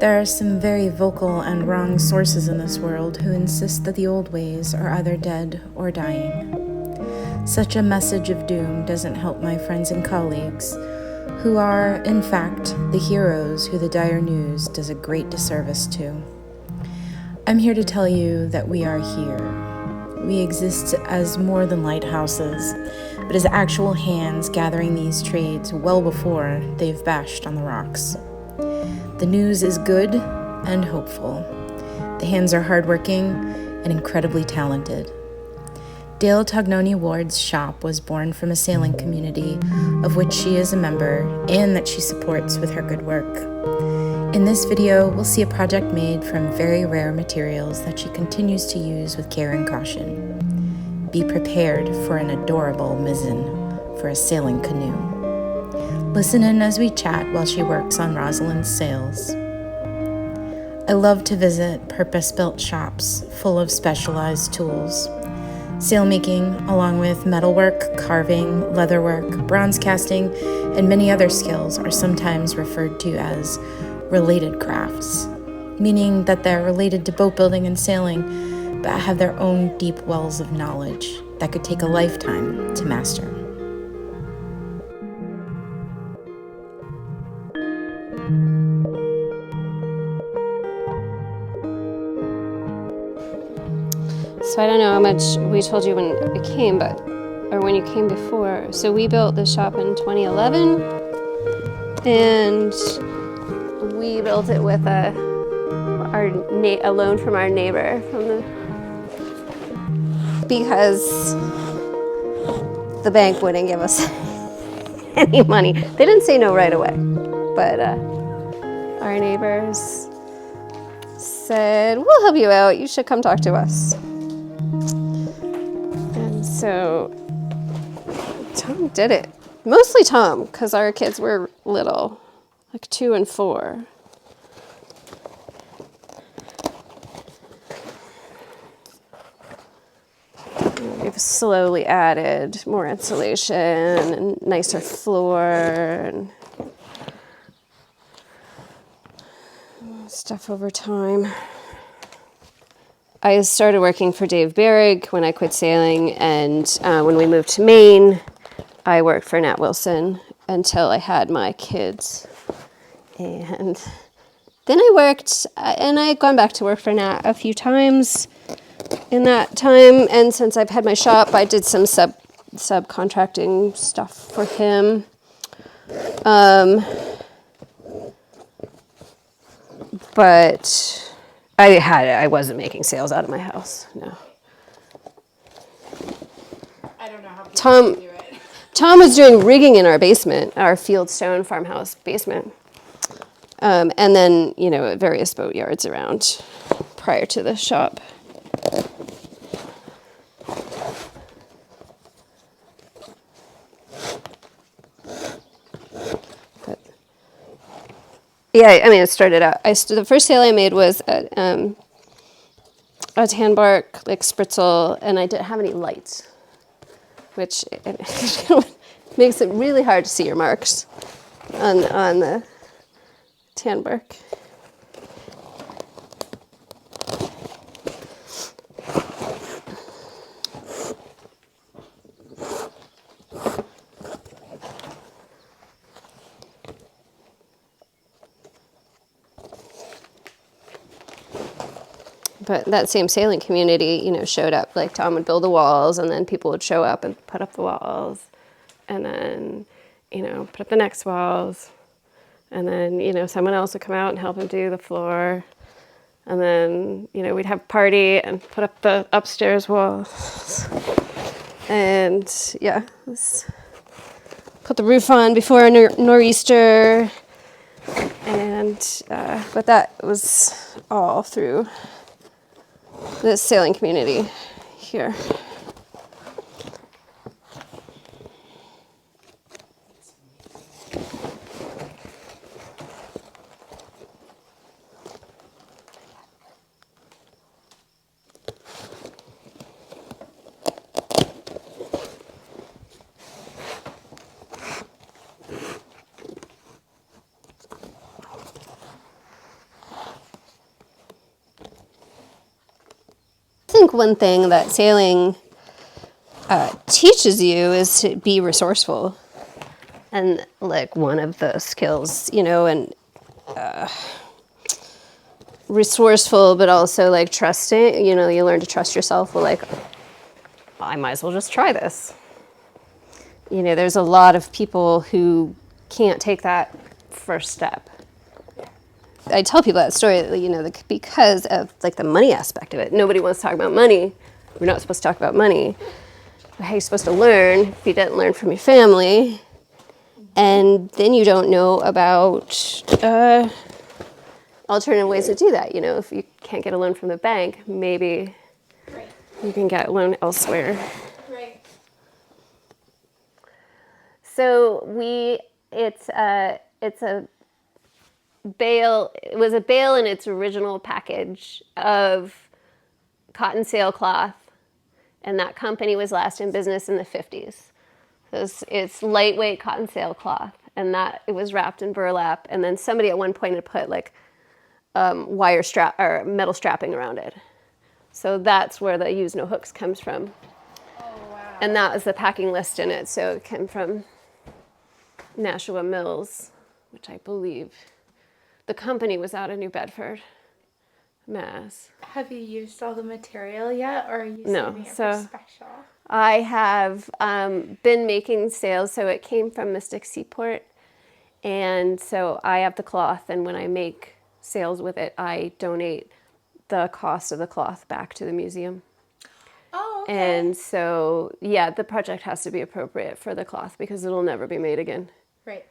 There are some very vocal and wrong sources in this world who insist that the old ways are either dead or dying. Such a message of doom doesn't help my friends and colleagues, who are, in fact, the heroes who the dire news does a great disservice to. I'm here to tell you that we are here. We exist as more than lighthouses, but as actual hands gathering these trades well before they've bashed on the rocks. The news is good and hopeful. The hands are hardworking and incredibly talented. Dayle Tognoni Ward's shop was born from a sailing community of which she is a member and that she supports with her good work. In this video, we'll see a project made from very rare materials that she continues to use with care and caution. Be prepared for an adorable mizzen for a sailing canoe. Listen in as we chat while she works on Rosalind's sails. I love to visit purpose-built shops full of specialized tools. Sailmaking, along with metalwork, carving, leatherwork, bronze casting, and many other skills are sometimes referred to as related crafts, meaning that they're related to boat building and sailing, but have their own deep wells of knowledge that could take a lifetime to master. So I don't know how much we told you when it came, or when you came before. So we built the shop in 2011, and we built it with a loan from our neighbor because the bank wouldn't give us any money. They didn't say no right away, but our neighbors said, "We'll help you out. You should come talk to us." So Tom did it. Mostly Tom, because our kids were little, like 2 and 4. We've slowly added more insulation and nicer floor and stuff over time. I started working for Dave Berrig when I quit sailing, and when we moved to Maine, I worked for Nat Wilson until I had my kids. And then I worked, and I had gone back to work for Nat a few times in that time, and since I've had my shop, I did some subcontracting stuff for him. But I wasn't making sales out of my house, no. I don't know how people do it. Tom was doing rigging in our basement, our Fieldstone farmhouse basement. And then, at various boat yards around prior to the shop. Yeah, it started out. The first sail I made was a tan bark, like spritzel, and I didn't have any lights, which makes it really hard to see your marks on the tan bark. But that same sailing community, showed up. Like Tom would build the walls, and then people would show up and put up the walls, and then, put up the next walls, and then, someone else would come out and help him do the floor, and then, we'd have a party and put up the upstairs walls, and put the roof on before a nor'easter, and but that was all through the sailing community here. think one thing that sailing teaches you is to be resourceful. And like one of the skills, and resourceful, but also like trusting, you learn to trust yourself. Well, like, I might as well just try this. There's a lot of people who can't take that first step. I tell people that story, because of like the money aspect of it. Nobody wants to talk about money. We're not supposed to talk about money. But how are you supposed to learn if you didn't learn from your family? And then you don't know about alternative ways to do that. If you can't get a loan from the bank, maybe you can get a loan elsewhere. Right. So it's a bale. It was a bale in its original package of cotton sailcloth, and that company was last in business in the 50s. It's lightweight cotton sailcloth, and that it was wrapped in burlap, and then somebody at one point had put like wire strap or metal strapping around it. So that's where the use no hooks comes from. Oh, wow. And that was the packing list in it. So it came from Nashua Mills, which I believe the company was out of New Bedford, Mass. Have you used all the material yet, or are you No, saving it so for special? I have been making sails, so it came from Mystic Seaport, and so I have the cloth, and when I make sails with it, I donate the cost of the cloth back to the museum. Oh, okay. And so, yeah, the project has to be appropriate for the cloth because it'll never be made again. Right.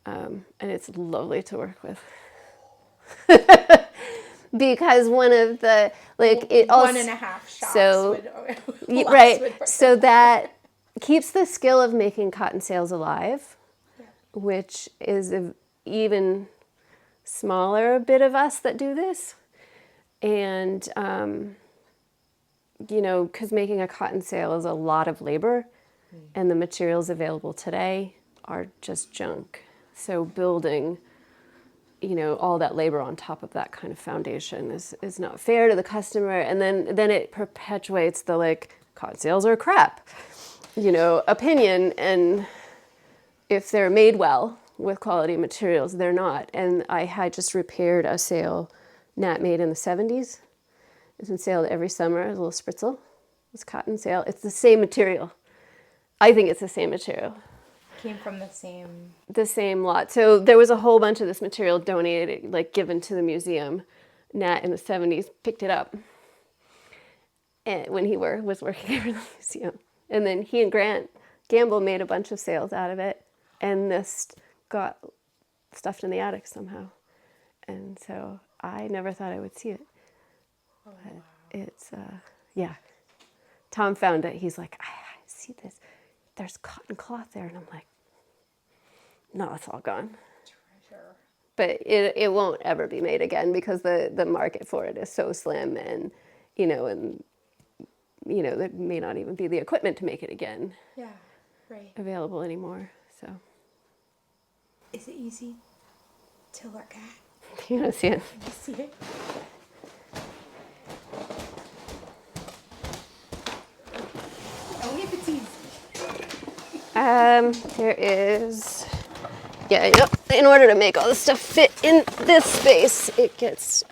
And it's lovely to work with. Because one of the, like, it also... 1.5 shots so, would right. So that keeps the skill of making cotton sails alive, which is an even smaller bit of us that do this. And, because making a cotton sail is a lot of labor, and the materials available today are just junk. So building, all that labor on top of that kind of foundation is not fair to the customer. And then it perpetuates the, like, cotton sails are crap, opinion. And if they're made well with quality materials, they're not. And I had just repaired a sail Nat made in the 70s. It's been sailed every summer, a little spritzel. It's cotton sail. It's the same material. I think it's the same material. Came from the same lot. So there was a whole bunch of this material donated, like given to the museum. Nat in the 70s picked it up and when he was working for the museum. And then he and Grant Gamble made a bunch of sails out of it, and this got stuffed in the attic somehow. And so I never thought I would see it. Oh, but wow. it's, yeah. Tom found it. He's like, I see this. There's cotton cloth there. And I'm like, no, it's all gone. Treasure. But it won't ever be made again because the market for it is so slim, and, there may not even be the equipment to make it again. Yeah, right. Available anymore, so. Is it easy to look at? You want to see it? Can you see it? Only if it's easy. There is, in order to make all this stuff fit in this space, it gets,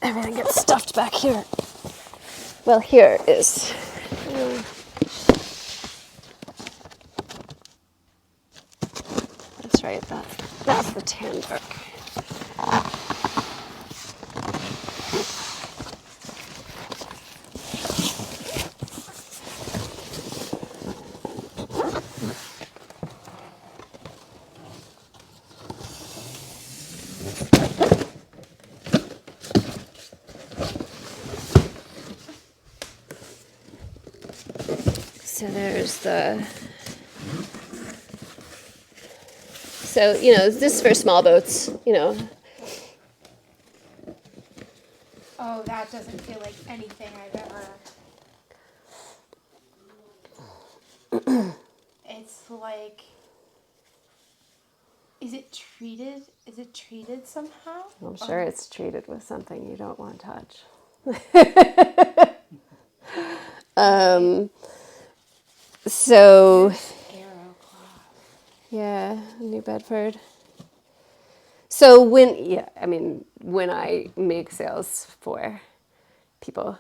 everything gets stuffed back here. Well, here is, that's right, that's the tan book. So there's this is for small boats, Oh, that doesn't feel like anything I've ever... It's like... Is it treated? Is it treated somehow? I'm sure it's treated with something you don't want to touch. So, Arrow cloth. yeah, New Bedford. So when I make sales for people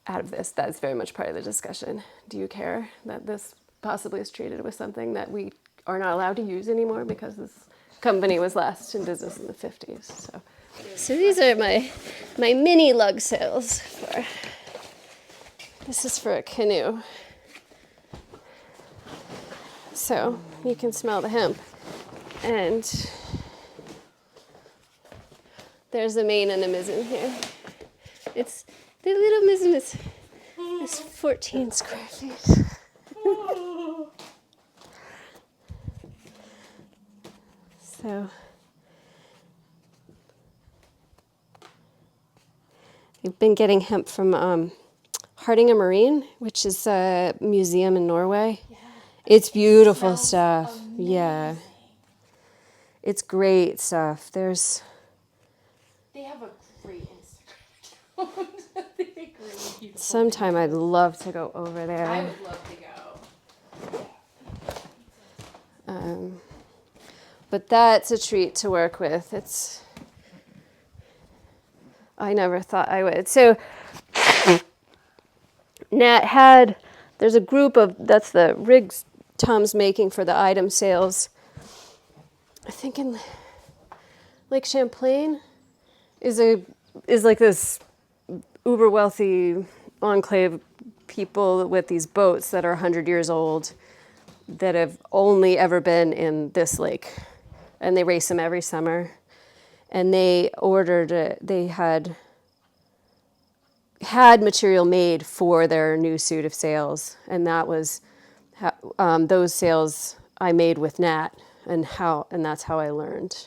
out of this, that's very much part of the discussion. Do you care that this possibly is treated with something that we are not allowed to use anymore because this company was last in business in the 50s? So these are my mini lug sails. This is for a canoe. So you can smell the hemp. And there's a main and a mizzen here. The little mizzen is 14 square feet. So we've been getting hemp from Hardanger Marine, which is a museum in Norway. Yeah. It's beautiful stuff. Amazing. Yeah. It's great stuff. They have a great Instagram account. Sometime I'd love to go over there. I would love to go. But that's a treat to work with. I never thought I would. So there's a group that's the rigs Tom's making for the item sales. I think in Lake Champlain is like this uber wealthy enclave people with these boats that are 100 years old that have only ever been in this lake, and they race them every summer. And they had material made for their new suit of sails, and that was those sails I made with Nat, and that's how I learned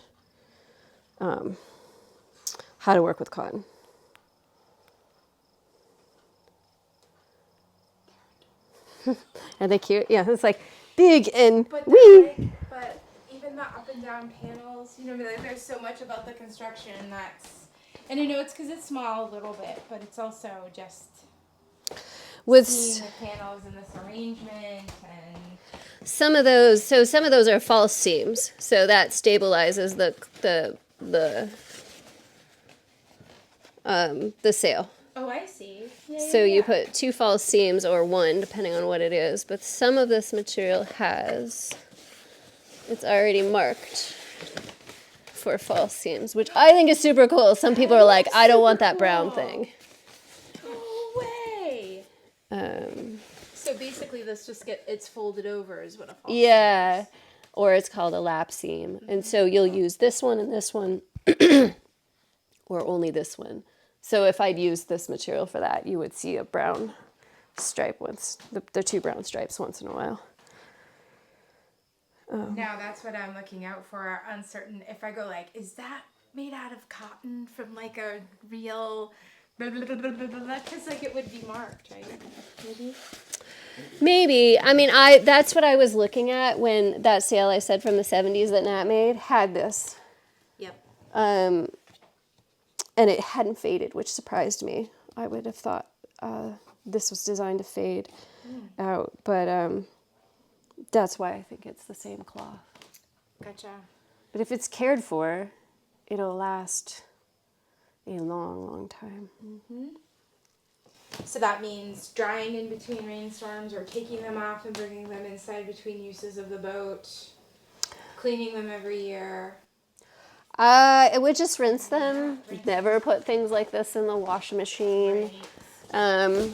how to work with cotton. Are they cute? Yeah, it's like big and wee. But even the up and down panels, there's so much about the construction and I know it's because it's small a little bit, but it's also just seeing the panels and this arrangement and some of those are false seams, so that stabilizes the sail. Oh, I see. So you put 2 false seams or 1, depending on what it is. But some of this material it's already marked for false seams, which I think is super cool. Some people are like, I don't want that brown thing. No way. So basically it's folded over is what a false seam is. Or it's called a lap seam. Mm-hmm. And so you'll use this one and this one, or only this one. So if I'd used this material for that, you would see a brown stripe the 2 brown stripes once in a while. Now that's what I'm looking out for on certain, if I go like, is that made out of cotton from like a real, because like it would be marked, right? Maybe. I mean, that's what I was looking at when that sail I said from the 70s that Nat made had this. Yep. And it hadn't faded, which surprised me. I would have thought this was designed to fade out, but that's why I think it's the same cloth. Gotcha. But if it's cared for, it'll last a long, long time. Mm-hmm. So that means drying in between rainstorms or taking them off and bringing them inside between uses of the boat, cleaning them every year. It would just rinse them. Never put things like this in the washing machine. Right.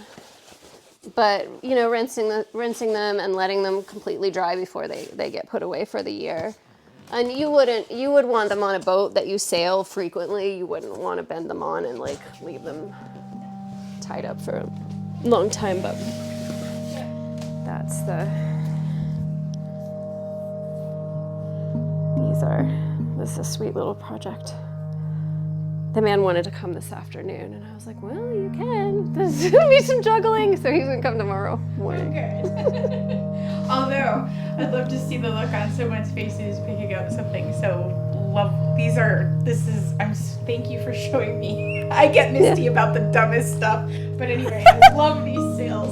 But rinsing them and letting them completely dry before they get put away for the year. And you would want them on a boat that you sail frequently. You wouldn't want to bend them on and like leave them tied up for a long time, but this is a sweet little project. The man wanted to come this afternoon, and I was like, well, you can. There's going to be some juggling, so he's going to come tomorrow morning. Okay. Although, I'd love to see the look on someone's face who's picking up something so so love. Thank you for showing me. I get misty about the dumbest stuff. But anyway, I love these sails.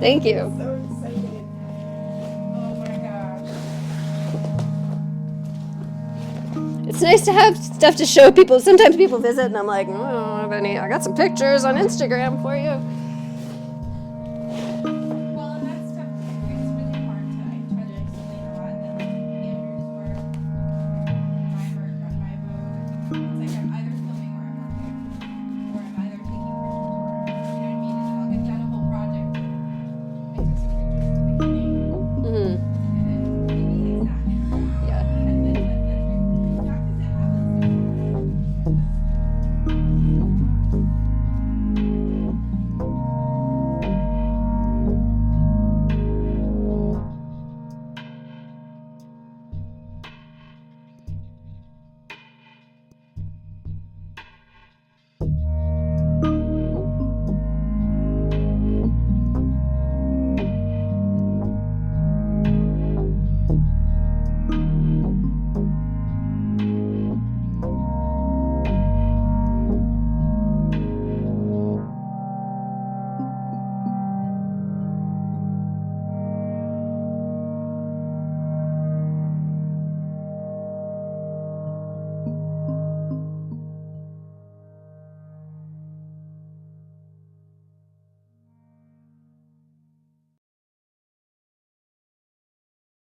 Thank you. I'm so excited. Oh my gosh. It's nice to have stuff to show people. Sometimes people visit and I'm like, oh, I don't have any. I got some pictures on Instagram for you.